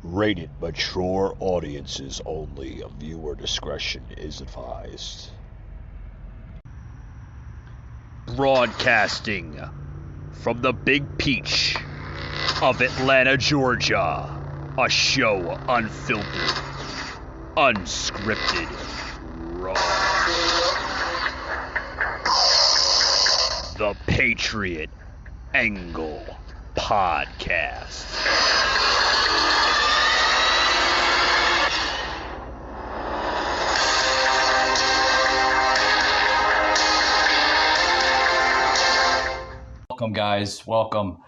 Rated mature audiences only. Viewer discretion is advised. Broadcasting from the Big Peach of Atlanta, Georgia. A show unfiltered, unscripted, raw. The Patriot Angle Podcast. Welcome, guys. Welcome.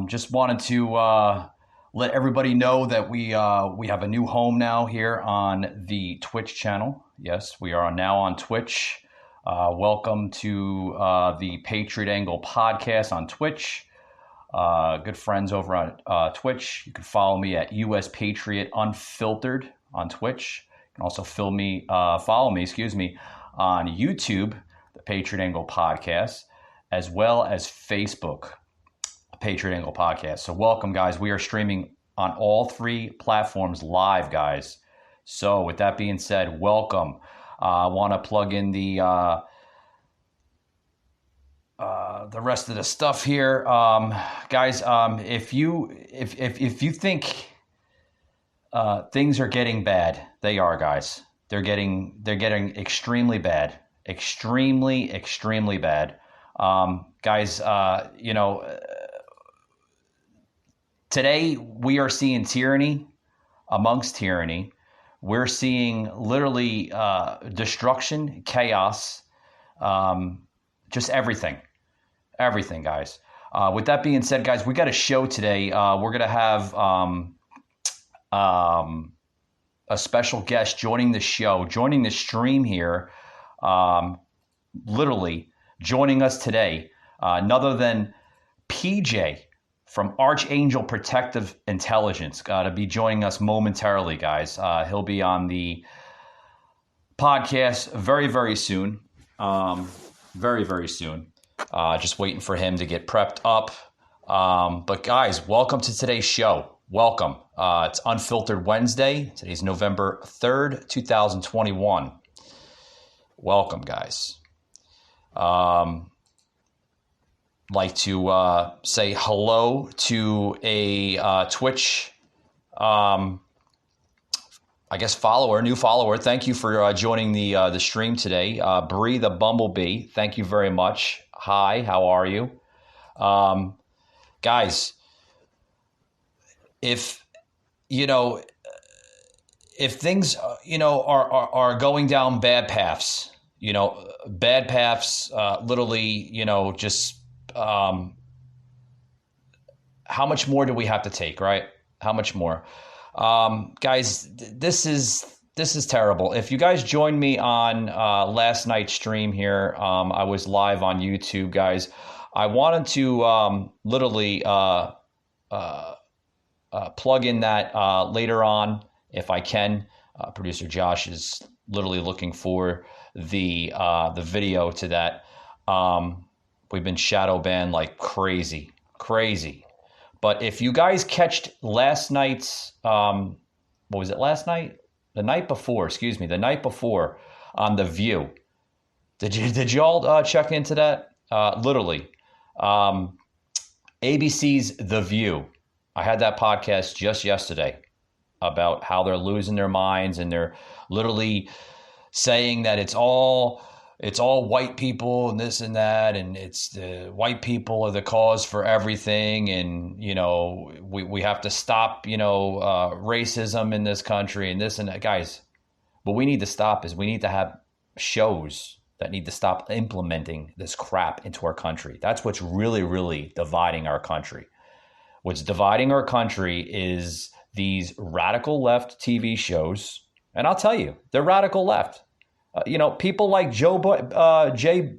Just wanted to let everybody know that we have a new home now here on the Twitch channel. Yes, we are now on Twitch. Welcome to the Patriot Angle Podcast on Twitch. Good friends over on Twitch. You can follow me at US Patriot Unfiltered on Twitch. You can also follow me on YouTube, the Patriot Angle Podcast, as well as Facebook, Patriot Angle Podcast. So welcome, guys. We are streaming on all three platforms live, guys. So with that being said, welcome. I want to plug in the rest of the stuff here, guys. If you think things are getting bad, they are, guys. They're getting extremely bad, extremely bad. Guys, today we are seeing tyranny amongst tyranny. We're seeing literally destruction, chaos, just everything, guys. With that being said, guys, we got a show today. We're going to have a special guest joining the show, joining the stream here, literally joining us today, none other than PJ from Archangel Protective Intelligence, to be joining us momentarily, guys. He'll be on the podcast very, very soon. Very, very soon. Just waiting for him to get prepped up. But guys, welcome to today's show. Welcome. It's Unfiltered Wednesday. Today's November 3rd, 2021. Welcome, guys. Like to say hello to a Twitch, I guess new follower. Thank you for joining the stream today. Bree the Bumblebee, thank you very much. Hi, how are you? Guys, if things are going down bad paths, literally, just how much more do we have to take, right? How much more? Guys, this is terrible. If you guys joined me on last night's stream here, I was live on YouTube, guys. I wanted to literally plug in that later on if I can. Producer Josh is literally looking for the video to that. We've been shadow banned like crazy. But if you guys catched last night's, what was it last night? The night before on The View. Did y'all check into that? Literally. ABC's The View. I had that podcast just yesterday about how they're losing their minds and they're literally saying that it's all white people and this and that, and it's the white people are the cause for everything, and we have to stop racism in this country and this and that. Guys, what we need to stop is we need to have shows that need to stop implementing this crap into our country. That's what's really, really dividing our country. What's dividing our country is these radical left TV shows, and I'll tell you, they're radical left. People like Joy, Joy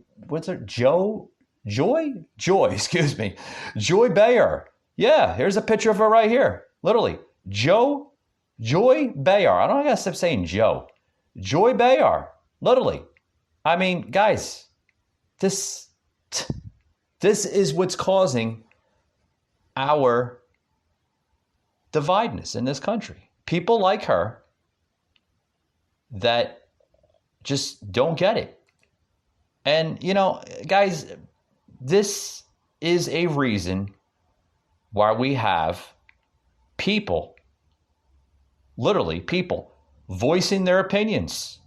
Behar. Yeah, here's a picture of her right here. Literally, Joy Behar. I don't gotta stop saying Joe. Joy Behar. Literally. I mean, guys, this is what's causing our dividing us in this country. People like her that just don't get it. And, you know, guys, this is a reason why we have people, literally people, voicing their opinions.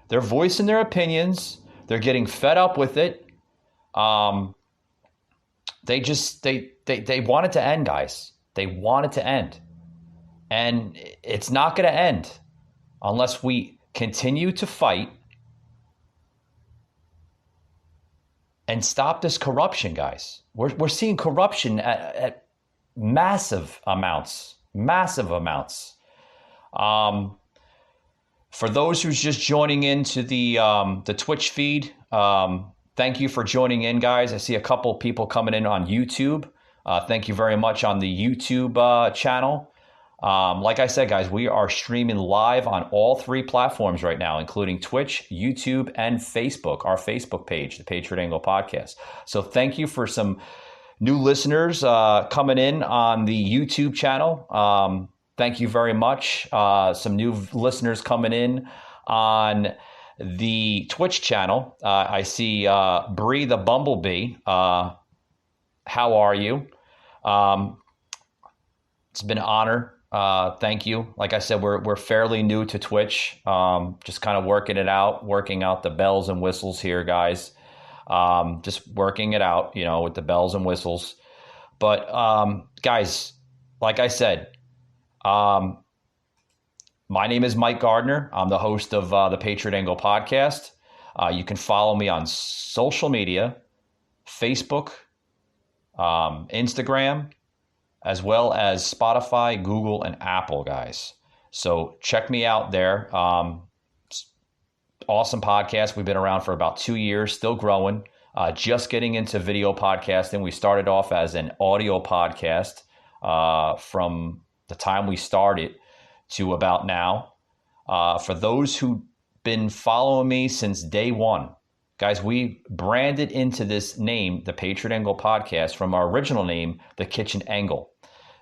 They're voicing their opinions. They're getting fed up with it. They want it to end, guys. They want it to end. And it's not going to end unless we continue to fight and stop this corruption, guys. We're seeing corruption at massive amounts. For those who's just joining into the Twitch feed, thank you for joining in, guys. I see a couple people coming in on YouTube. Thank you very much on the YouTube channel. Like I said, guys, we are streaming live on all 3 platforms right now, including Twitch, YouTube, and Facebook, our Facebook page, the Patriot Angle Podcast. So thank you for some new listeners coming in on the YouTube channel. Thank you very much. Some new listeners coming in on the Twitch channel. I see Bree the Bumblebee. How are you? It's been an honor. Thank you. Like I said, we're fairly new to Twitch. Just kind of working out the bells and whistles here, guys. Just working it out, you know, with the bells and whistles. But guys, like I said, my name is Mike Gardner. I'm the host of the Patriot Angle Podcast. You can follow me on social media, Facebook, Instagram, as well as Spotify, Google, and Apple, guys. So check me out there. Awesome podcast. We've been around for about 2 years, still growing, just getting into video podcasting. We started off as an audio podcast from the time we started to about now. For those who've been following me since day one, guys, we branded into this name, the Patriot Angle Podcast, from our original name, The Kitchen Angle.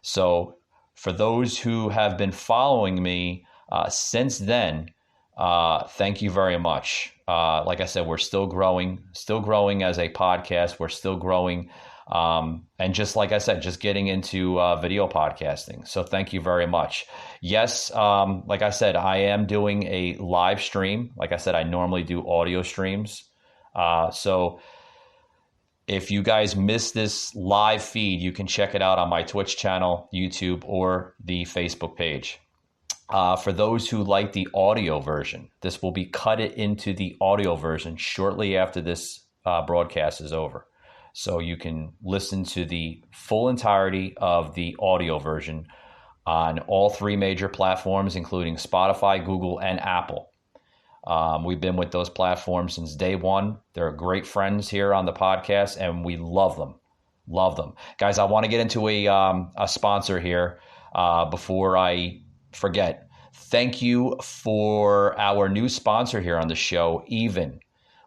So for those who have been following me since then, thank you very much. Like I said, we're still growing as a podcast. We're still growing. And just like I said, just getting into video podcasting. So thank you very much. Yes, like I said, I am doing a live stream. Like I said, I normally do audio streams. So if you guys miss this live feed, you can check it out on my Twitch channel, YouTube, or the Facebook page. For those who like the audio version, this will be cut into the audio version shortly after this broadcast is over. So you can listen to the full entirety of the audio version on all 3 major platforms, including Spotify, Google, and Apple. We've been with those platforms since day one. They're great friends here on the podcast, and we love them. Love them. Guys, I want to get into a sponsor here before I forget. Thank you for our new sponsor here on the show, Even.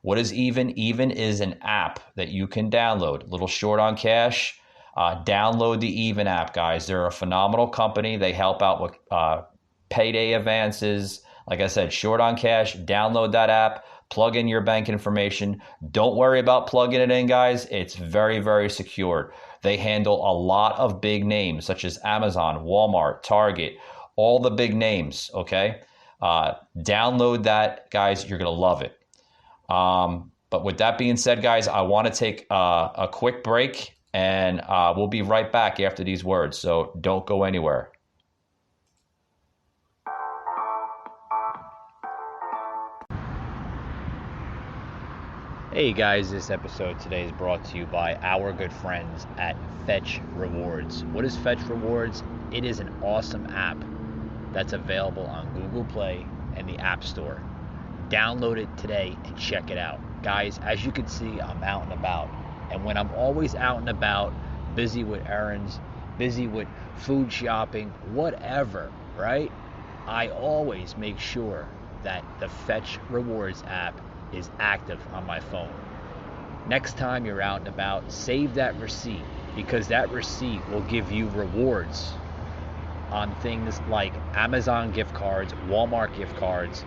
What is Even? Even is an app that you can download. A little short on cash. Download the Even app, guys. They're a phenomenal company. They help out with payday advances. Like I said, short on cash. Download that app. Plug in your bank information. Don't worry about plugging it in, guys. It's very, very secure. They handle a lot of big names such as Amazon, Walmart, Target, all the big names, okay? Download that, guys. You're going to love it. But with that being said, guys, I want to take a quick break, and we'll be right back after these words. So don't go anywhere. Hey guys, this episode today is brought to you by our good friends at Fetch Rewards. What is Fetch Rewards? It is an awesome app that's available on Google Play and the App Store. Download it today and check it out. Guys, as you can see, I'm out and about. And when I'm always out and about, busy with errands, busy with food shopping, whatever, right? I always make sure that the Fetch Rewards app is active on my phone. Next time you're out and about, save that receipt, because that receipt will give you rewards on things like Amazon gift cards, Walmart gift cards,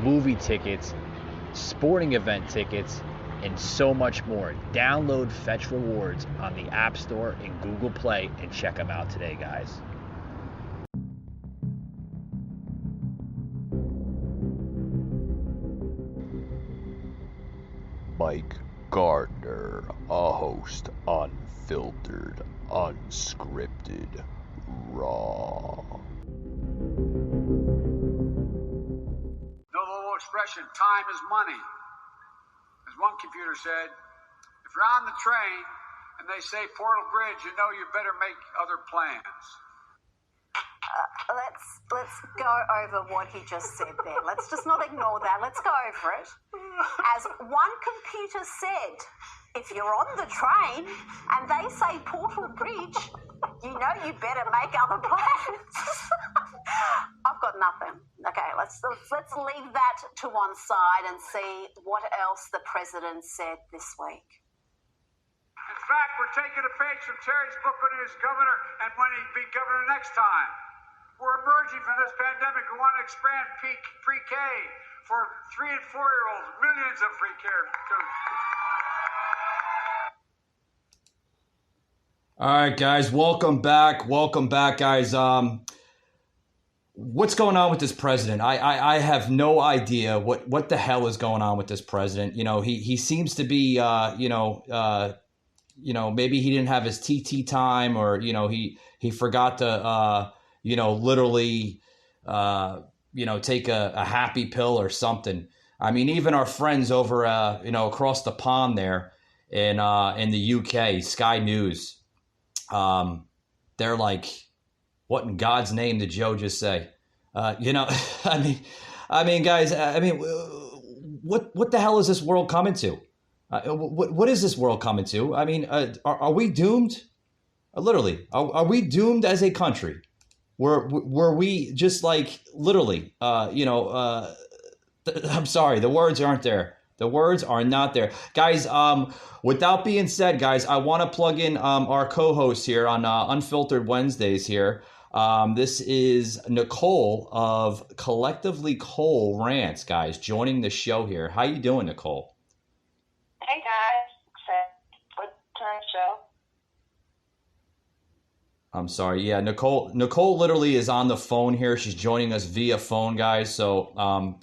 movie tickets, sporting event tickets, and so much more. Download Fetch Rewards on the App Store and Google Play and check them out today, guys. Mike Gardner, a host, unfiltered, unscripted, raw. Know the little expression, time is money. As one computer said, if you're on the train and they say Portal Bridge, you know you better make other plans. Let's go over what he just said there. Let's just not ignore that. Let's go over it. As one computer said, if you're on the train and they say Portal Bridge, you know you better make other plans. I've got nothing. Okay, let's leave that to one side and see what else the president said this week. In fact, we're taking a page from Terry's book when he was governor and when he'd be governor next time. We're emerging from this pandemic. We want to expand pre-K for 3 and 4-year-olds, millions of pre-K. All right, guys, welcome back. Welcome back, guys. What's going on with this president? I have no idea what the hell is going on with this president. You know, he seems to be, maybe he didn't have his TT time, or, he forgot to, literally, take a happy pill or something. I mean, even our friends over, across the pond there in the UK, Sky News, they're like, what in God's name did Joe just say? I mean, guys, what the hell is this world coming to? What is this world coming to? I mean, are we doomed? Literally, are we doomed as a country? Were we just like literally, I'm sorry, the words aren't there. The words are not there. Guys, without being said, guys, I want to plug in our co-host here on Unfiltered Wednesdays here. This is Nicole of Collectively Cole Rants, guys, joining the show here. How you doing, Nicole? Hey, guys. What time show? I'm sorry. Yeah, Nicole literally is on the phone here. She's joining us via phone, guys. So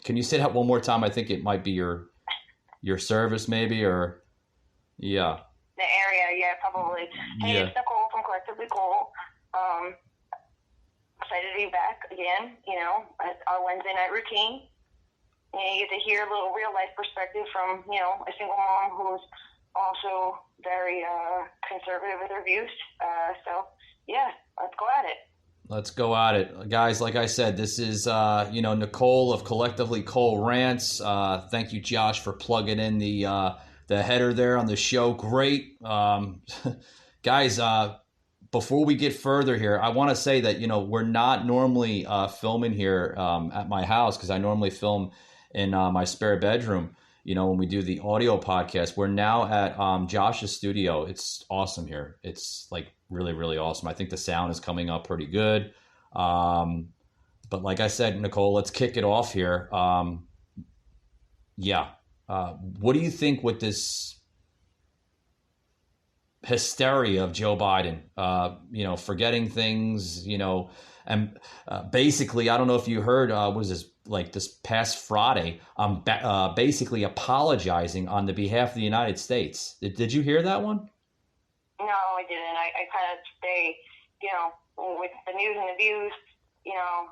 can you say that one more time? I think it might be your service maybe, or yeah. The area, yeah, probably. Hey, Yeah. It's Nicole from Collectively Cole. Excited to be back again, at our Wednesday night routine. And you get to hear a little real life perspective from, a single mom who's also very conservative with her views. So, yeah, let's go at it. Let's go at it. Guys, like I said, this is, Nicole of Collectively Cole Rants. Thank you, Josh, for plugging in the header there on the show. Great. Guys, before we get further here, I want to say that, we're not normally filming here at my house, because I normally film in my spare bedroom, when we do the audio podcast. We're now at Josh's studio. It's awesome here. It's like really, really awesome. I think the sound is coming up pretty good. But like I said, Nicole, let's kick it off here. What do you think with this hysteria of Joe Biden, forgetting things, and basically, I don't know if you heard, this past Friday, basically apologizing on the behalf of the United States. Did you hear that one? No, I didn't. I kind of stay, with the news and the views, you know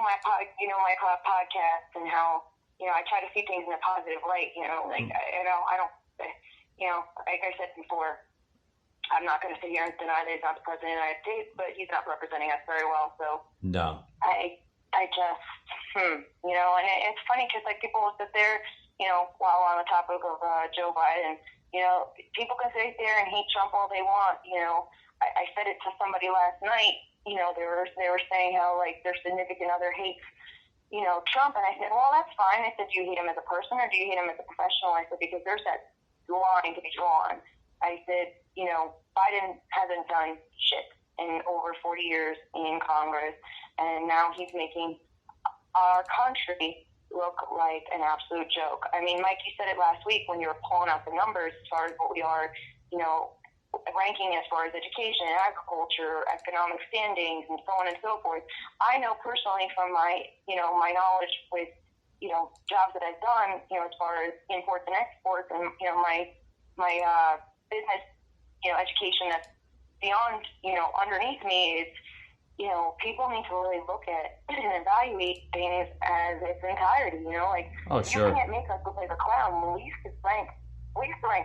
my podcast and how, I try to see things in a positive light, I don't, like I said before, I'm not going to sit here and deny that he's not the president of the United States, but he's not representing us very well. So No. I just, and it's funny because people will sit there, while on the topic of Joe Biden, people can sit there and hate Trump all they want. I said it to somebody last night. They were saying how their significant other hates, Trump, and I said, well, that's fine. I said, do you hate him as a person or do you hate him as a professional? I said, because there's that line to be drawn. I said, Biden hasn't done shit. in over 40 years in Congress, and now he's making our country look like an absolute joke. I mean, Mike, you said it last week when you were pulling out the numbers as far as what we are, ranking as far as education, agriculture, economic standings, and so on and so forth. I know personally from my knowledge with, jobs that I've done, as far as imports and exports, and, my business, education that's beyond, underneath me is, people need to really look at and evaluate things as its entirety, Oh, sure. You can't make us look like a clown. When we used to rank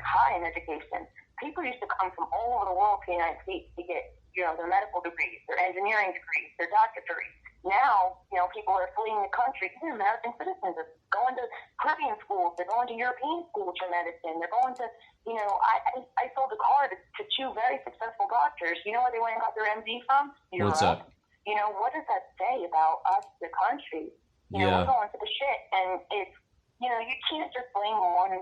high in education. People used to come from all over the world to the United States to get, their medical degrees, their engineering degrees, their doctorate degrees. Now, people are fleeing the country. Even American citizens are going to Caribbean schools. They're going to European schools for medicine. They're going to, I sold a car to two very successful doctors. You know where they went and got their MD from? Europe. What's up? What does that say about us, the country? Yeah. We're going to the shit. And it's, you can't just blame one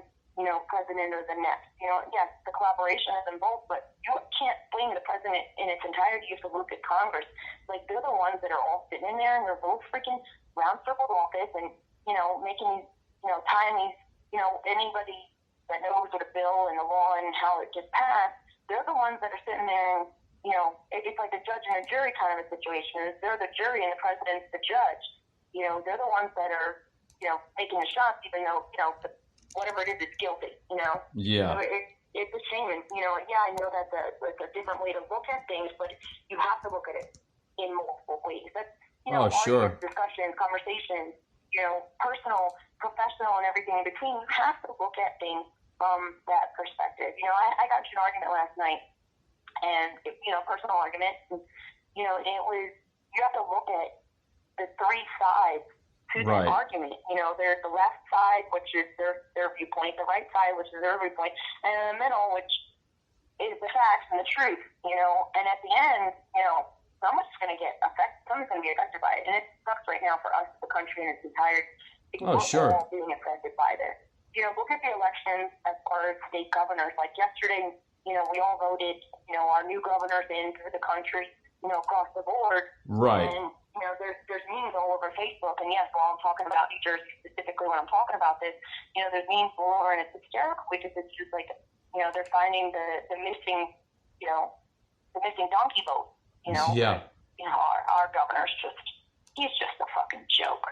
president or the next. Yes, the collaboration is involved, but you can't blame the president in its entirety. You have to look at Congress. Like, they're the ones that are all sitting in there, and they're both freaking round-circled office and, making these, tying these, anybody that knows what a bill and the law and how it gets passed, they're the ones that are sitting there and, it's like a judge and a jury kind of a situation. They're the jury and the president's the judge. They're the ones that are, making the shots, even though, whatever it is, it's guilty, Yeah. So it's a shame. And, I know that's a different way to look at things, but you have to look at it in multiple ways. That's, sure. arguments, discussions, conversations, personal, professional, and everything in between. You have to look at things from that perspective. I got into an argument last night, and, personal argument, and, it was, you have to look at the three sides to Right. the argument. There's the left side, which is their viewpoint, the right side, which is their viewpoint, and in the middle, which is the facts and the truth, and at the end, someone's going to get affected, someone's going to be affected by it, and it sucks right now for us, the country in its entirety, because Oh, we're sure. all being affected by this. Look at the elections as far as state governors. Like yesterday, we all voted, our new governors into the country, across the board. Right. And, there's memes all over Facebook, and yes, while I'm talking about New Jersey specifically when I'm talking about this, there's memes all over, and it's hysterical because it's just like, they're finding the missing, the missing donkey vote, Yeah. Our governor's he's just a fucking joke,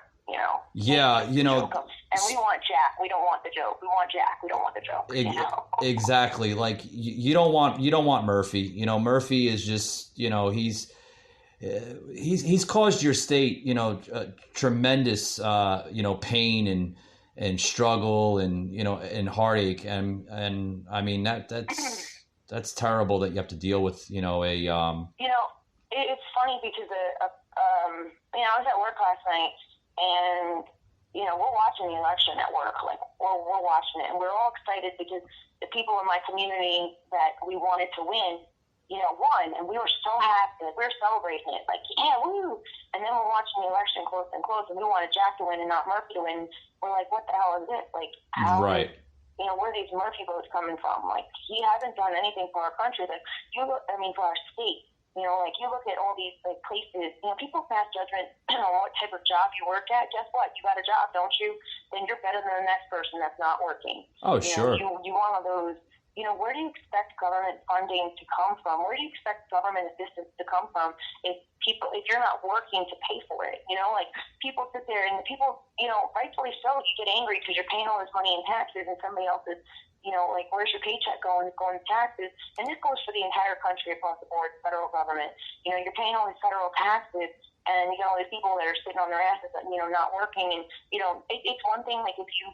Yeah, And we want Jack. We don't want the joke. We want Jack. We don't want the joke. Exactly. Like you don't want Murphy. Murphy is just, he's caused your state, tremendous, pain and struggle and, and heartache. And I mean, that's terrible that you have to deal with, It's funny because, I was at work last night and, we're watching the election at work. Like, we're watching it, and we're all excited because the people in my community that we wanted to win, won, and we were so happy. We were celebrating it, like, yeah, woo! And then we're watching the election close and close, and we wanted Jack to win and not Murphy to win. We're like, what the hell is this? Like, how? Right. Where are these Murphy votes coming from? Like, he hasn't done anything for our country. Like, for our state. Like, you look at all these, like, places, people pass judgment on what type of job you work at. Guess what? You got a job, don't you? Then you're better than the next person that's not working. Oh, sure. You one of those, where do you expect government funding to come from? Where do you expect government assistance to come from if you're not working to pay for it? Like, people sit there and people, rightfully so, you get angry because you're paying all this money in taxes and somebody else is, like, where's your paycheck going to taxes? And this goes for the entire country across the board, federal government. You're paying all these federal taxes, and, there's people that are sitting on their asses, not working. And, it's one thing, like, if you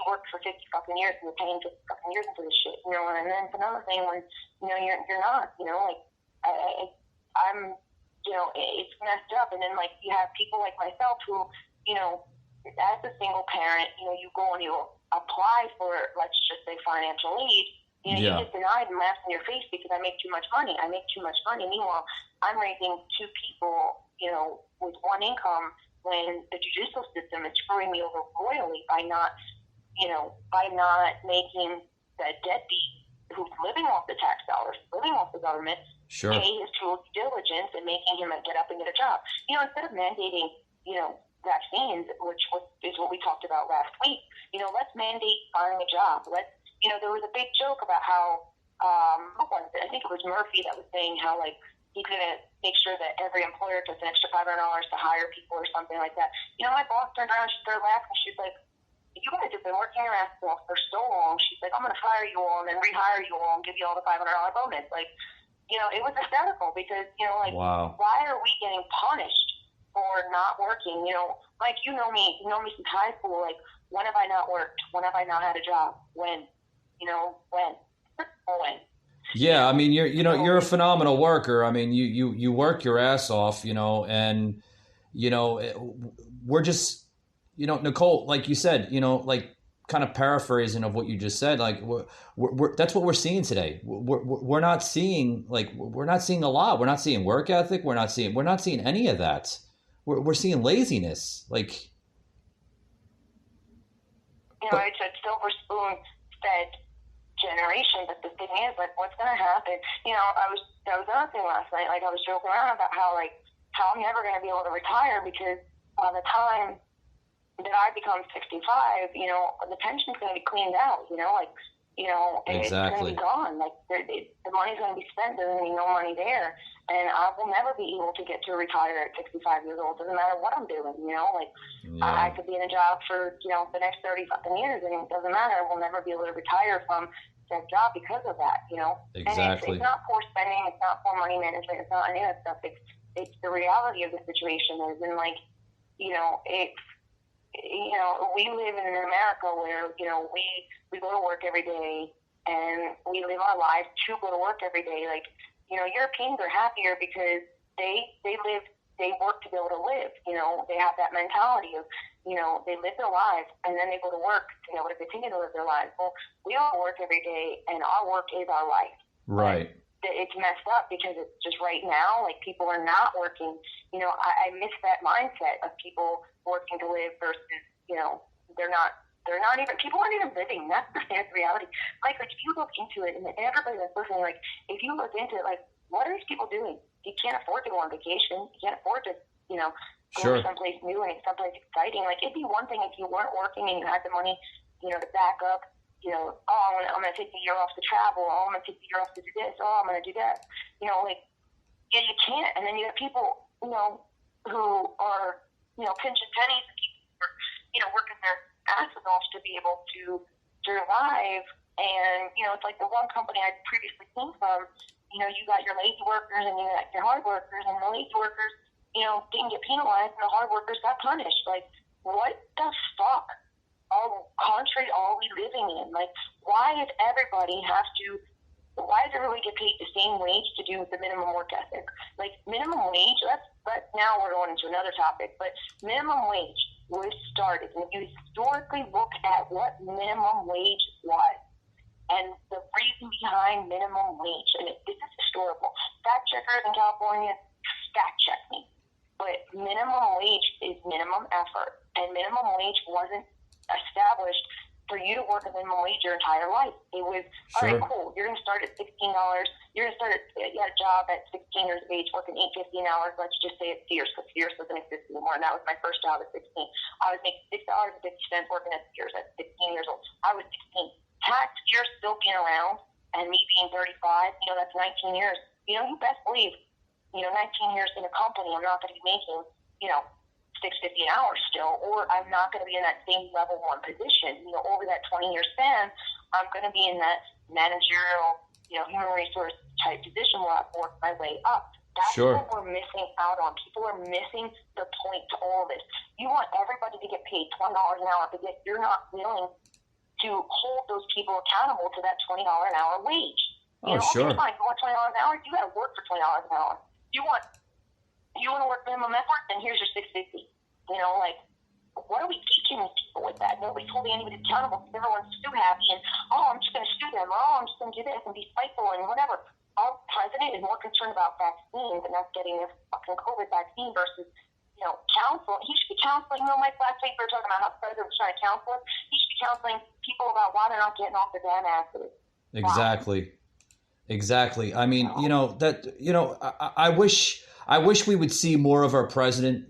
work for 50 fucking years and you're paying 50 fucking years into this shit, and then it's another thing when, you're not, like, I'm, it's messed up. And then, like, you have people like myself who, as a single parent, you go and you apply for, let's just say, financial aid, you get denied and laughed in your face because I make too much money. Meanwhile, I'm raising two people, with one income when the judicial system is screwing me over royally by not making the deadbeat who's living off the tax dollars, living off the government, Sure. pay his due diligence and making him get up and get a job. Instead of mandating, vaccines, which is what we talked about last week, let's mandate finding a job. There was a big joke about how, I think it was Murphy that was saying how, like, he's going to make sure that every employer gets an extra $500 to hire people or something like that. My boss turned around, she started laughing. She's like, you guys have been working your ass off for so long. She's like, I'm going to fire you all and then rehire you all and give you all the $500 bonus. Like, it was hysterical because, Wow. why are we getting punished for not working? Mike, you know me since high school. Like, when have I not worked? When have I not had a job? When? When? When? Yeah, I mean, you're a phenomenal worker. I mean, you work your ass off, and we're just, Nicole, like you said, like kind of paraphrasing of what you just said, like we're that's what we're seeing today. We're not seeing a lot. We're not seeing work ethic. We're not seeing any of that. We're seeing laziness. Like, it's a silver spoon fed generation, but the thing is, like, what's going to happen? I was dancing last night. Like, I was joking around about how I'm never going to be able to retire because by the time that I become 65, the pension's going to be cleaned out. It's going to Exactly. be gone. Like, the money's going to be spent. There's going to be no money there, and I will never be able to get to retire at 65 years old. Doesn't matter what I'm doing. I could be in a job for the next 30 fucking years, and it doesn't matter. I will never be able to retire from that job because of that. Exactly. And it's not poor spending. It's not poor money management. It's not any of that stuff. It's the reality of the situation is, and we live in America where, we go to work every day and we live our lives to go to work every day. Like, Europeans are happier because they work to be able to live. They have that mentality of, they live their lives and then they go to work to be able to continue to live their lives. Well, we all work every day and our work is our life. Right. It's messed up because it's just right now, like, people are not working. I miss that mindset of people working to live versus, they're not even, people aren't even living. That's the reality. Like, if you look into it, and everybody that's listening, like, if you look into it, like, what are these people doing? You can't afford to go on vacation. You can't afford to, go Sure. someplace new and someplace exciting. Like, it'd be one thing if you weren't working and you had the money, to back up. I'm going to take the year off to travel. Oh, I'm going to take the year off to do this. Oh, I'm going to do that. You can't. And then you have people, who are, pinching pennies and people are, working their asses off to be able to survive. And, it's like the one company I previously came from, you got your lazy workers and you got your hard workers, and the lazy workers, didn't get penalized and the hard workers got punished. Like, what the fuck? Country are we living in? Like, why does everybody why does everybody get paid the same wage to do the minimum work ethic? Like, minimum wage, now we're going into another topic, but minimum wage was started, and if you historically look at what minimum wage was, and the reason behind minimum wage, and this is historical, fact checkers in California, fact check me, but minimum wage is minimum effort, and minimum wage wasn't established for you to work a minimum wage your entire life. It was, all right, cool, you're going to start at $16. You're going to start you had a job at 16 years of age working 8.50 an hour. Let's just say it's Sears, because Sears doesn't exist anymore. And that was my first job at 16. I was making $6.50 working at Sears at 16 years old. I was 16. Tax years still being around and me being 35, that's 19 years. You best believe, 19 years in a company, I'm not going to be making, $6.50 an hour still, or I'm not going to be in that same level one position. Over that 20-year span, I'm going to be in that managerial, human resource type position where I've worked my way up. That's what we're missing out on. People are missing the point to all of this. You want everybody to get paid $20 an hour, but yet you're not willing to hold those people accountable to that $20 an hour wage. Sure. Okay, fine. You want $20 an hour? You got to work for $20 an hour. You want to work minimum effort? Then here's your $6.50. What are we teaching these people with that? Nobody's holding anybody accountable because everyone's too happy and, I'm just going to sue them, or I'm just going to do this and be spiteful and whatever. Our president is more concerned about vaccines and us getting this fucking COVID vaccine versus, counsel. He should be counseling. Mike, last week we were talking about how the president was trying to counsel us. He should be counseling people about why they're not getting off their damn asses. Exactly. I mean, I wish we would see more of our president,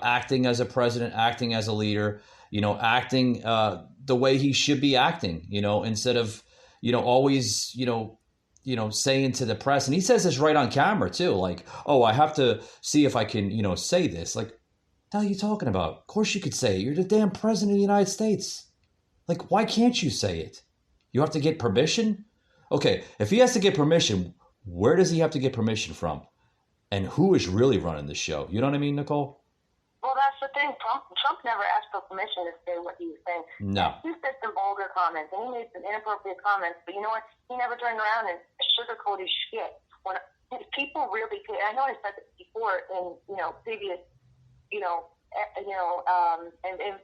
acting as a president, acting as a leader, acting the way he should be acting, instead of, always, saying to the press, and he says this right on camera too, like, oh, I have to see if I can, say this. Like, what the hell are you talking about? Of course you could say it. You're the damn president of the United States. Like, why can't you say it? You have to get permission? Okay, if he has to get permission, where does he have to get permission from? And who is really running the show? You know what I mean, Nicole? Well, that's the thing. Trump never asked for permission to say what he was saying. No. He said some vulgar comments, and he made some inappropriate comments, but you know what? He never turned around and sugarcoated his shit. When people really, I know I said this before in, previous, and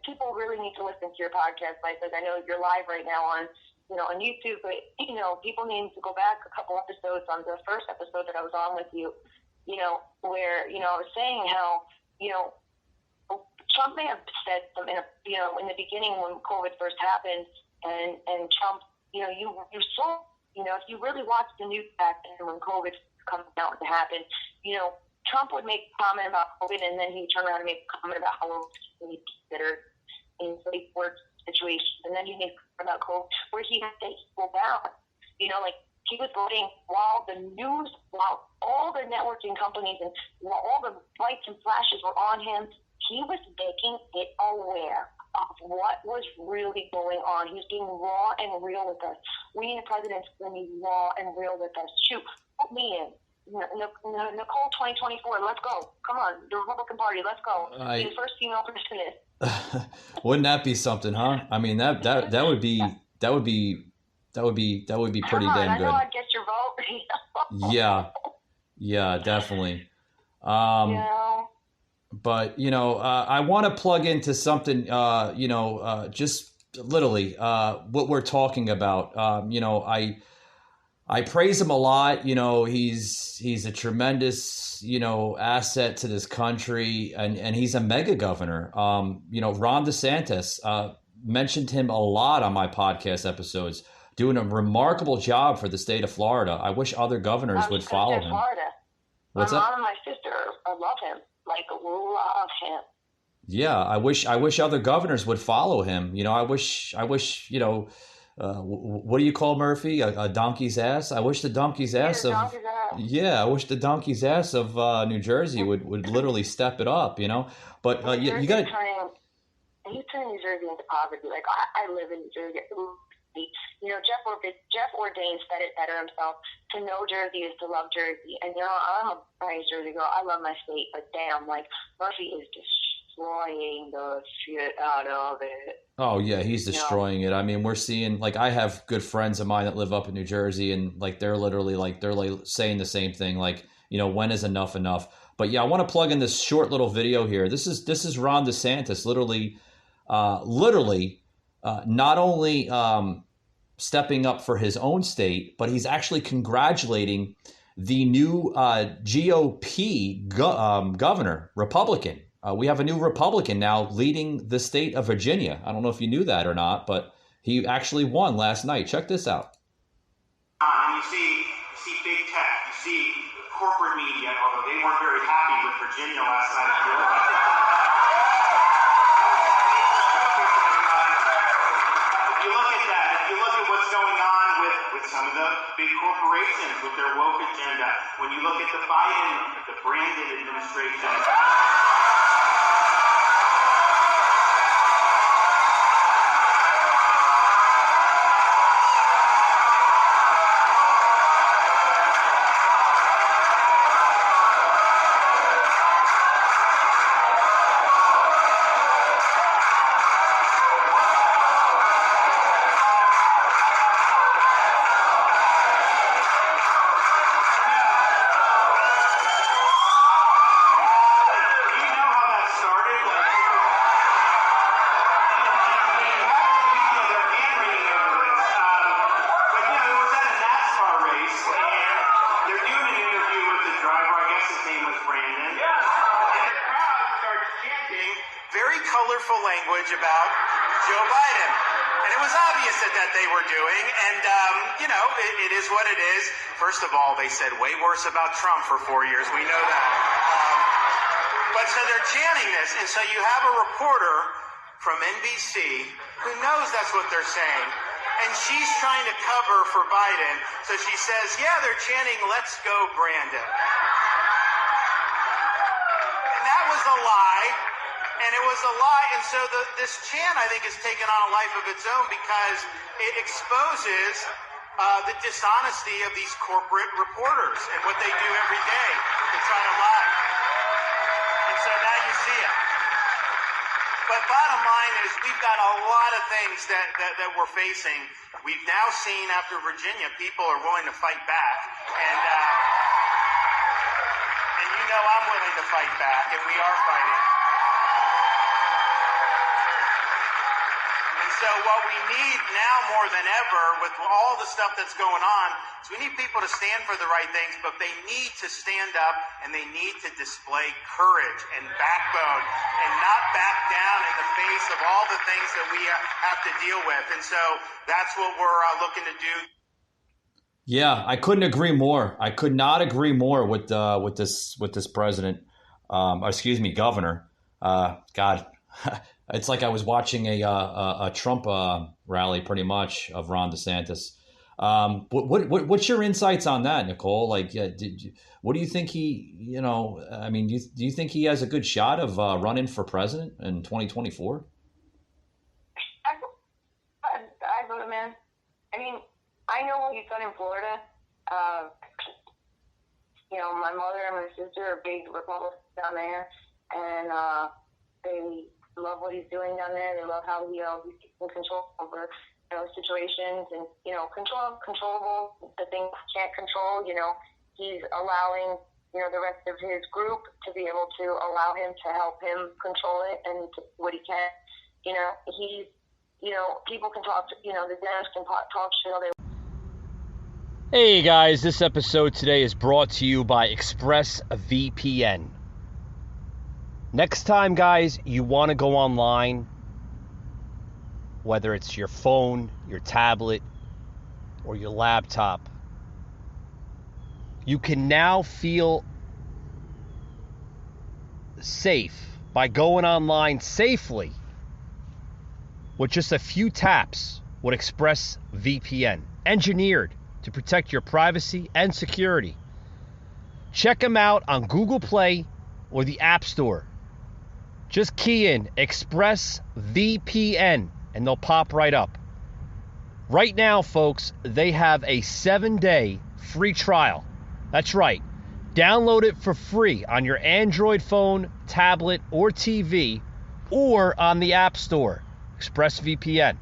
people really need to listen to your podcast, because I know you're live right now on YouTube, but, people need to go back a couple episodes on the first episode that I was on with you, where, I was saying how, Trump may have said some, in the beginning when COVID first happened, and Trump, you saw, if you really watched the news back then when COVID comes out to happen, Trump would make a comment about COVID, and then he'd turn around and make a comment about how we considered in safe work situations, and then he'd make a comment about COVID, where he would take people down. Like he was voting while all the networking companies and while all the lights and flashes were on him, he was making it aware of what was really going on. He was being raw and real with us. We need a president to be raw and real with us. Shoot, put me in. Nicole 2024, let's go. Come on, the Republican Party, let's go. Be the first female president. Wouldn't that be something, huh? I mean, that would be pretty damn good. I know I'd get your vote. Yeah, definitely. But I want to plug into something. Just literally what we're talking about. I praise him a lot. He's a tremendous, asset to this country, and he's a mega governor. Ron DeSantis, mentioned him a lot on my podcast episodes, doing a remarkable job for the state of Florida. I wish other governors would follow him. Florida. What's my up? mom and my sister, I love him. Like, love him. Yeah, I wish other governors would follow him. I wish, what do you call Murphy? A donkey's ass? I wish the donkey's ass of... donkey's ass. Yeah, I wish the donkey's ass of New Jersey would literally step it up, But you got to... He's turning New Jersey into poverty. Like, I live in New Jersey. Jeff Ordain said it better himself. To know Jersey is to love Jersey. And, I'm a nice Jersey girl. I love my state. But damn, like, Murphy is destroying the shit out of it. Oh, yeah, he's destroying it. I mean, we're seeing, like, I have good friends of mine that live up in New Jersey, and, like, they're literally, like, saying the same thing. Like, when is enough? But, yeah, I want to plug in this short little video here. This is Ron DeSantis literally not only stepping up for his own state, but he's actually congratulating the new GOP governor, Republican. We have a new Republican now leading the state of Virginia. I don't know if you knew that or not, but he actually won last night. Check this out. And you see big tech, you see corporate media, although they weren't very happy with Virginia last night. If you look at that, if you look at what's going on with some of the big corporations with their woke agenda, when you look at the Biden, the Brandon administration. Language about Joe Biden. And Right. It was obvious that they were doing, and it is what it is. First of all, they said way worse about Trump for 4 years. We know that. But so they're chanting this, and so you have a reporter from NBC who knows that's what they're saying, and she's trying to cover for Biden. So she says, "Yeah, they're chanting, 'Let's go, Brandon.'" And that was a lie. And it was a lie, and so this chant, I think, has taken on a life of its own because it exposes the dishonesty of these corporate reporters and what they do every day to try to lie. And so now you see it. But bottom line is we've got a lot of things that we're facing. We've now seen after Virginia, people are willing to fight back. And I'm willing to fight back, and we are fighting. So what we need now more than ever with all the stuff that's going on is we need people to stand for the right things, but they need to stand up and they need to display courage and backbone and not back down in the face of all the things that we have to deal with. And so that's what we're looking to do. Yeah, I couldn't agree more. I could not agree more with this president. Governor. God. It's like I was watching a Trump rally, pretty much, of Ron DeSantis. What's your insights on that, Nicole? Like, what do you think he? Do you think he has a good shot of running for president in 2024? I vote, man. I mean, I know what he's done in Florida. My mother and my sister are big Republicans down there, and they love what he's doing down there. They love how he's taking control over situations and controllable the things he can't control. He's allowing the rest of his group to be able to allow him to help him control it and to what he can. He's people can talk. The Dems can talk shit all they. Hey guys, this episode today is brought to you by ExpressVPN. Next time, guys, you want to go online, whether it's your phone, your tablet, or your laptop, you can now feel safe by going online safely with just a few taps with ExpressVPN, engineered to protect your privacy and security. Check them out on Google Play or the App Store. Just key in ExpressVPN and they'll pop right up. Right now, folks, they have a 7-day free trial. That's right. Download it for free on your Android phone, tablet, or TV, or on the App Store. ExpressVPN.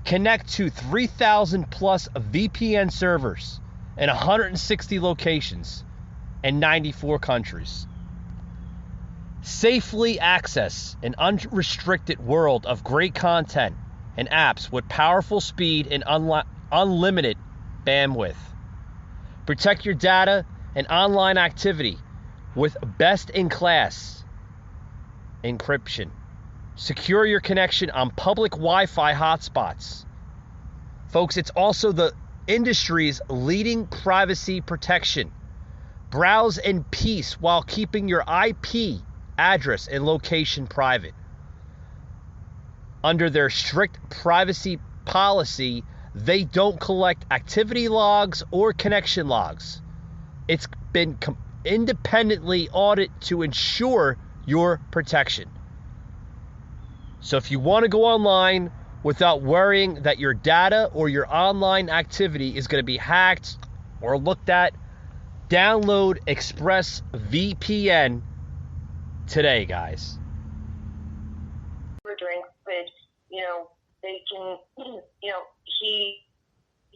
Connect to 3,000 plus VPN servers in 160 locations in 94 countries. Safely access an unrestricted world of great content and apps with powerful speed and unlimited bandwidth. Protect your data and online activity with best-in-class encryption. Secure your connection on public Wi-Fi hotspots. Folks, it's also the industry's leading privacy protection. Browse in peace while keeping your IP address and location private. Under their strict privacy policy, they don't collect activity logs or connection logs. It's been independently audited to ensure your protection. So if you want to go online without worrying that your data or your online activity is going to be hacked or looked at, download ExpressVPN today, guys. During COVID, they can, he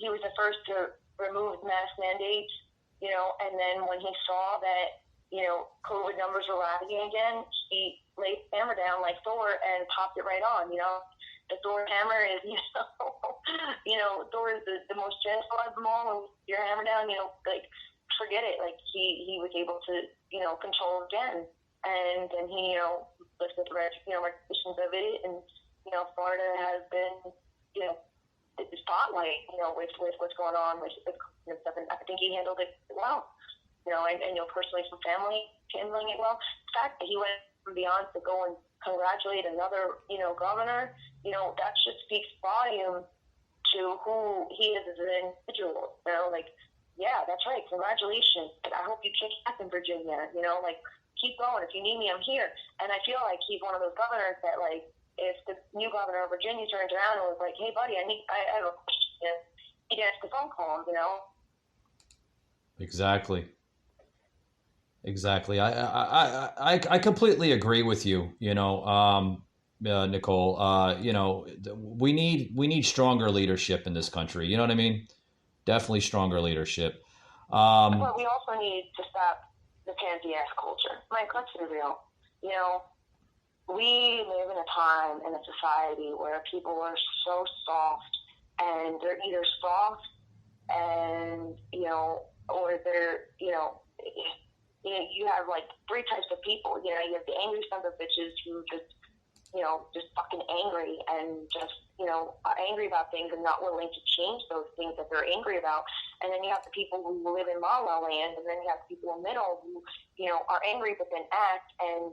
was the first to remove mask mandates, and then when he saw that, COVID numbers were rising again, he laid the hammer down like Thor and popped it right on. The Thor hammer is, Thor is the most gentle of them all. When your hammer down, forget it. Like he was able to, control again. And then he, lifted the regulations of it. And, Florida has been, the spotlight, with what's going on with stuff. And I think he handled it well, and personally from family handling it well. The fact that he went beyond to go and congratulate another, governor, that just speaks volume to who he is as an individual. Yeah, that's right. Congratulations. I hope you kick ass in Virginia. Keep going. If you need me, I'm here. And I feel like he's one of those governors that, if the new governor of Virginia turns around and was like, "Hey, buddy, I have a question," he'd answer the phone call, Exactly. I completely agree with you. Nicole. We need stronger leadership in this country. You know what I mean? Definitely stronger leadership. But we also need to stop the pansy ass culture. Mike, let's be real. We live in a time in a society where people are so soft, and they're either soft and, or they're, you have three types of people. You have the angry sons of bitches who just fucking angry and just, are angry about things and not willing to change those things that they're angry about. And then you have the people who live in la la land, and then you have people in the middle who, are angry but then act and,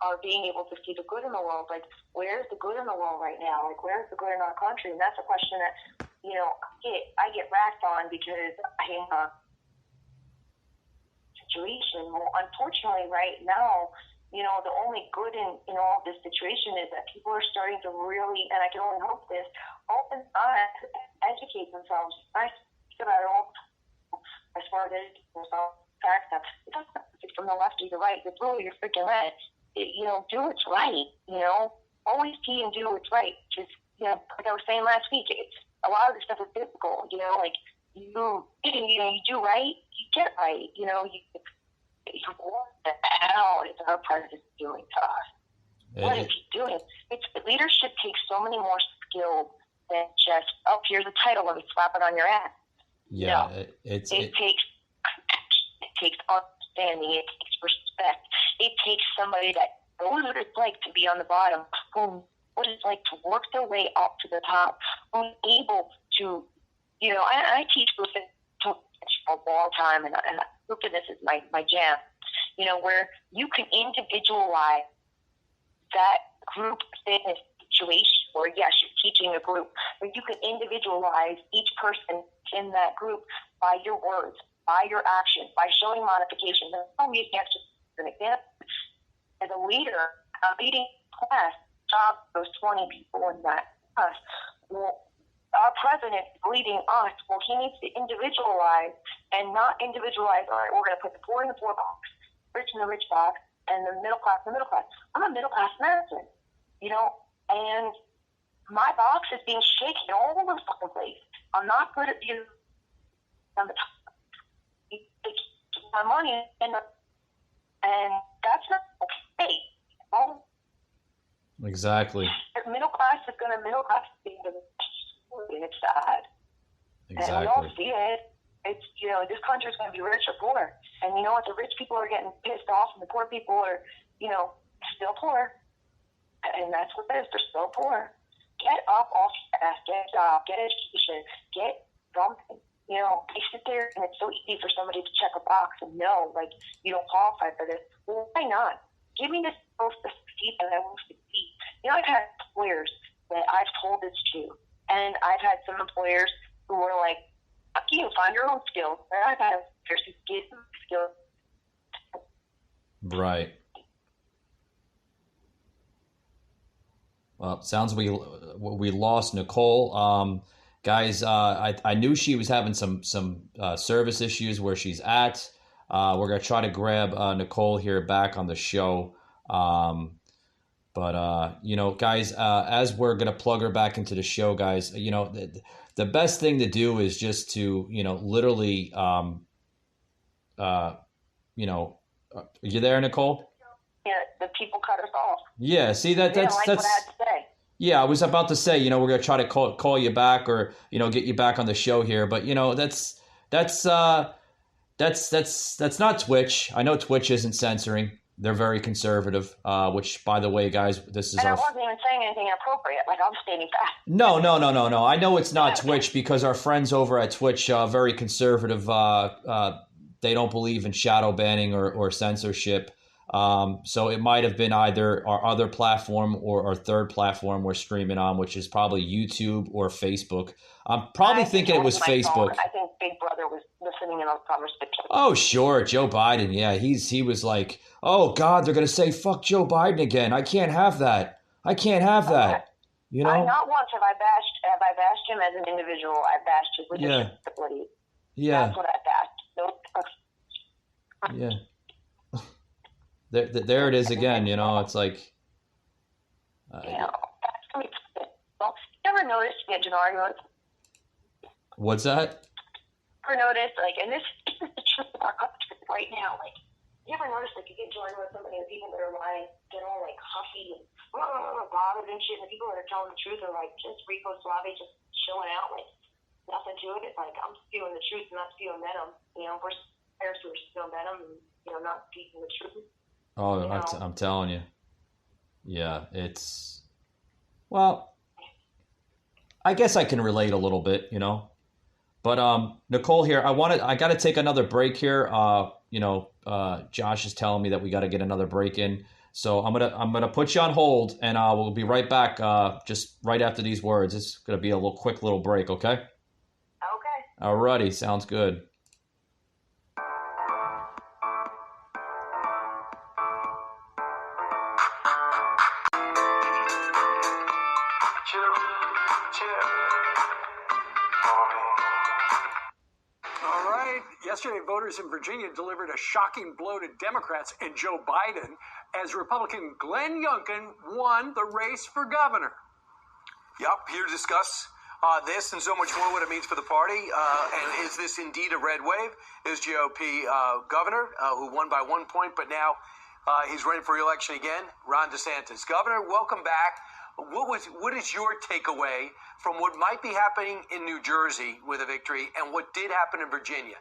are being able to see the good in the world. Where's the good in the world right now? Where's the good in our country? And that's a question that, I get racked on because I'm a situation. Well, unfortunately, right now, the only good in all this situation is that people are starting to really, and I can only hope this, open eyes, educate themselves. I speak about it all as far as educating themselves. It doesn't have to be from the left or the right. It's really your freaking red. Do what's right. Always pee and do what's right. Just, like I was saying last week, a lot of this stuff is difficult. You do right, you get right. What the hell is our president doing to us? What is he doing? Leadership takes so many more skills than just, here's a title, let me slap it on your ass. Yeah, no. It takes understanding, it takes respect. It takes somebody that knows what it's like to be on the bottom, what it's like to work their way up to the top, who's able to, I teach grouping for a long time, and groupiness is my jam, where you can individualize that group fitness situation, where yes, you're teaching a group, but you can individualize each person in that group by your words, by your actions, by showing modification. There's no reason you have to, an example. As a leader, leading class, job those 20 people in that class. Well, our president leading us, he needs to individualize and not individualize, all right, we're going to put the poor in the poor box, rich in the rich box, and the middle class in the middle class. I'm a middle class American, and my box is being shaken all over the fucking place. I'm not good at being on the top. My money and that's not okay. Exactly. The middle class is going to middle class thing, and it's sad. Exactly. And we all see it. It's, this country is going to be rich or poor. And you know what? The rich people are getting pissed off, and the poor people are, still poor. And that's what it is. They're still poor. Get up off your ass. Get a job. Get education. Get something. They sit there, and it's so easy for somebody to check a box and know, you don't qualify for this. Well, why not? Give me this supposed to succeed, and I will succeed. I've had employers that I've told this to, and I've had some employers who were like, fuck you, find your own skills. And I've had employers who give them skills. Right. Well, it sounds we lost Nicole. Guys, I knew she was having some service issues where she's at. We're going to try to grab Nicole here back on the show. But guys, as we're going to plug her back into the show, guys, the best thing to do is just to, literally, are you there, Nicole? Yeah, the people cut us off. Yeah, see, that's what I had to say. Yeah, I was about to say, we're going to try to call you back or, get you back on the show here. But, that's not Twitch. I know Twitch isn't censoring. They're very conservative, which, by the way, guys, this is And I our... wasn't even saying anything inappropriate. Like, I'm stating facts. No. I know it's not Twitch because our friends over at Twitch are very conservative. They don't believe in shadow banning or censorship. So it might have been either our other platform or our third platform we're streaming on, which is probably YouTube or Facebook. I'm probably thinking it was Facebook. I think Big Brother was listening in on the conversation. Oh, sure. Joe Biden. Yeah, he was like, oh, God, they're going to say, fuck Joe Biden again. I can't have that. I can't have that. You know? Not once have I bashed him as an individual. I bashed his leadership ability. Yeah. That's what I bashed. Yeah. There it is again, you know, it's like... you ever noticed you get into an argument? What's that? Ever noticed, like, and this is the truth of our country right now, like, you ever notice, like, you get into an argument with somebody and people that are lying, get all, like, huffy and bothered and shit, and the people that are telling the truth are, like, just Rico Suave, just chilling out, like, nothing to it. Like, I'm spewing the truth and not spewing venom, you know, versus players who are spewing venom and, you know, not speaking the truth. Oh, I'm telling you. Yeah, it's... Well, I guess I can relate a little bit, you know. But Nicole here, I got to take another break here. Josh is telling me that we got to get another break in. So I'm gonna put you on hold, and we'll be right back just right after these words. It's going to be a quick little break, okay? Okay. Alrighty, sounds good. Yesterday, voters in Virginia delivered a shocking blow to Democrats and Joe Biden as Republican Glenn Youngkin won the race for governor. Yep, here to discuss this and so much more, what it means for the party. And is this indeed a red wave? Is GOP governor who won by 1 point, but now he's running for re-election again, Ron DeSantis. Governor, welcome back. What is your takeaway from what might be happening in New Jersey with a victory and what did happen in Virginia?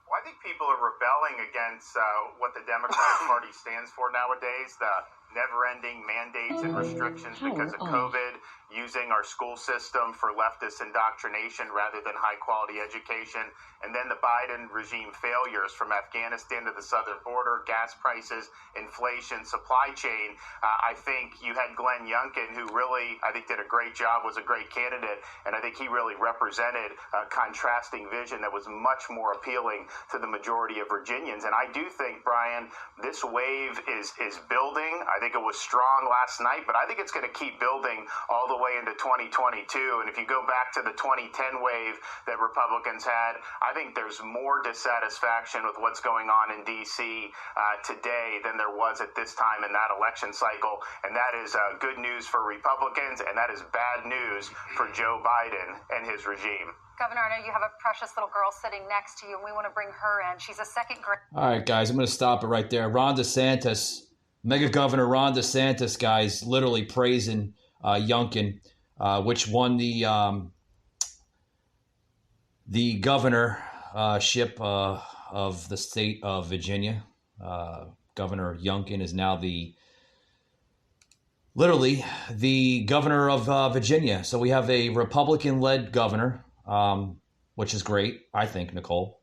Well, I think people are rebelling against what the Democratic Party stands for nowadays, the never-ending mandates and restrictions because of COVID, using our school system for leftist indoctrination rather than high-quality education, and then the Biden regime failures from Afghanistan to the southern border, gas prices, inflation, supply chain. I think you had Glenn Youngkin, who really, I think, did a great job, was a great candidate, and I think he really represented a contrasting vision that was much more appealing to the majority of Virginians. And I do think, Brian, this wave is building. I think it was strong last night, but I think it's going to keep building all the way into 2022. And if you go back to the 2010 wave that Republicans had, I think there's more dissatisfaction with what's going on in D.C. Today than there was at this time in that election cycle. And that is good news for Republicans, and that is bad news for Joe Biden and his regime. Governor, I know you have a precious little girl sitting next to you, and we want to bring her in. She's a second grade. All right, guys, I'm going to stop it right there. Ron DeSantis, Mega Governor Ron DeSantis, guys, literally praising Youngkin, which won the governorship of the state of Virginia. Governor Youngkin is now literally the governor of Virginia. So we have a Republican-led governor, which is great, I think, Nicole,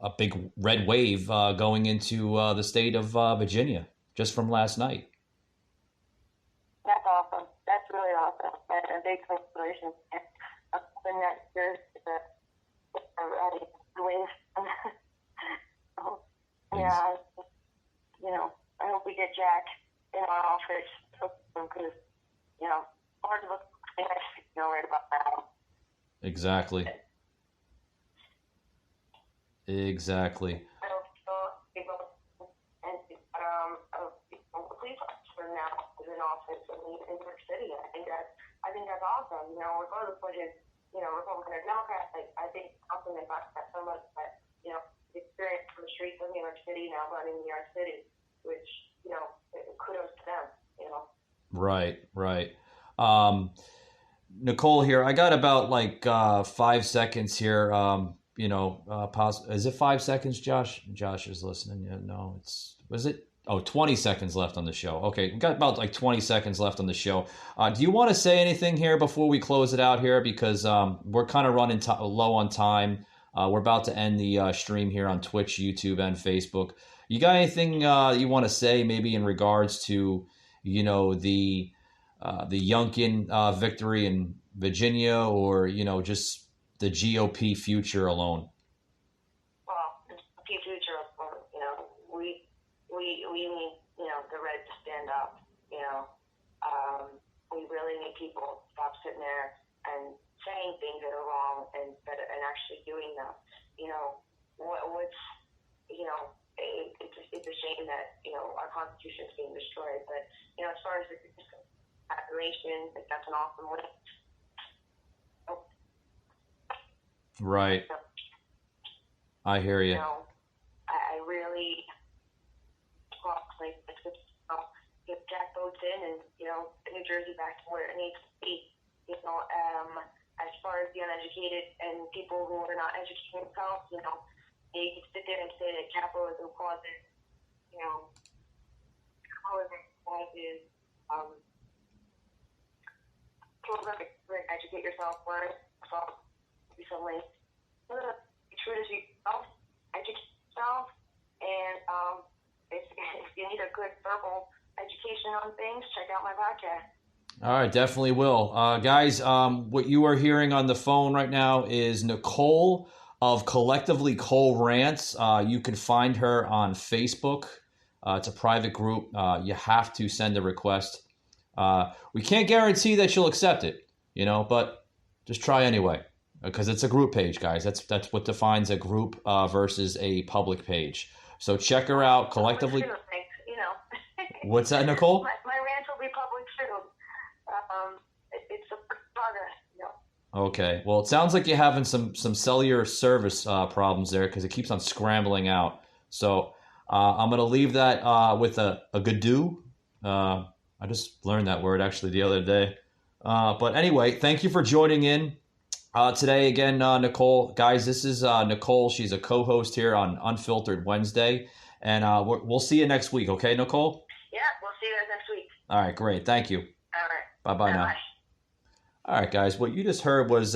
a big red wave going into the state of Virginia just from last night. That's awesome. That's really awesome. And a big congratulations. I'm hoping that there's a wave. Yeah, I hope we get Jack in our office because, hard to look right about now. Exactly. Exactly. I don't feel and the police officer now is in office in New York City. I think that's awesome. Regardless of whether Republican or Democrat, I think it's awesome they got that so much that the experience from the streets of New York City now running New York City, which kudos to them. Right. Nicole here, I got about 5 seconds here. is it 5 seconds, Josh? Josh is listening. Yeah, no, was it? Oh, 20 seconds left on the show. Okay, we've got about like 20 seconds left on the show. Do you want to say anything here before we close it out here? Because we're kind of running low on time. We're about to end the stream here on Twitch, YouTube, and Facebook. You got anything you want to say maybe in regards to, the Youngkin victory in Virginia, or, just the GOP future alone? Well, the GOP future, we need, the Reds to stand up, we really need people to stop sitting there and saying things that are wrong and actually doing them. It's a shame that, our Constitution is being destroyed, but, as far as the population, that's an awesome way. Right. I hear you. I really get Jack votes in and, New Jersey back to where it needs to be. As far as the uneducated and people who are not educating themselves, you can sit there and say that capitalism causes, educate yourself, learn yourself, be something. Be true to yourself, educate yourself, and if you need a good verbal education on things, check out my podcast. All right, definitely will. Guys, what you are hearing on the phone right now is Nicole of Collectively Cole Rants. You can find her on Facebook. It's a private group. You have to send a request. We can't guarantee that she'll accept it, but just try anyway, because it's a group page, guys. That's what defines a group versus a public page. So check her out, Collectively. What's that, Nicole? My rant will be public too. It's a progress, Okay. Well, it sounds like you're having some cellular service problems there, because it keeps on scrambling out. So I'm going to leave that with a gadoo. I just learned that word actually the other day. But anyway, thank you for joining in today again, Nicole. Guys, this is Nicole. She's a co-host here on Unfiltered Wednesday. And we'll see you next week. Okay, Nicole? Yeah, we'll see you guys next week. All right, great. Thank you. All right. Bye-bye now. Bye. All right, guys. What you just heard was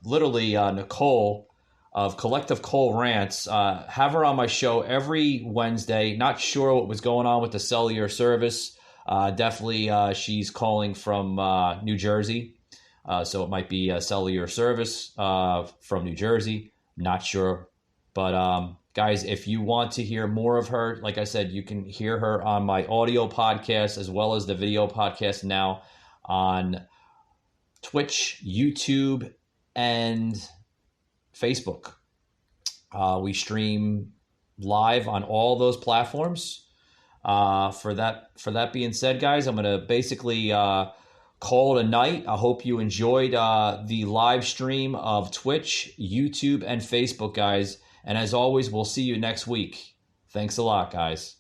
literally Nicole of Collective Cole Rants. Have her on my show every Wednesday. Not sure what was going on with the cellular service. Definitely she's calling from New Jersey. So it might be a cellular service from New Jersey. Not sure. But guys, if you want to hear more of her, like I said, you can hear her on my audio podcast as well as the video podcast now on Twitch, YouTube, and Facebook. We stream live on all those platforms. For that being said, guys, I'm going to basically call it a night. I hope you enjoyed the live stream of Twitch, YouTube, and Facebook, guys. And as always, we'll see you next week. Thanks a lot, guys.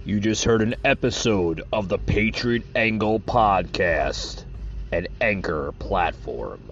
You just heard an episode of the Patriot Angle Podcast, an Anchor platform.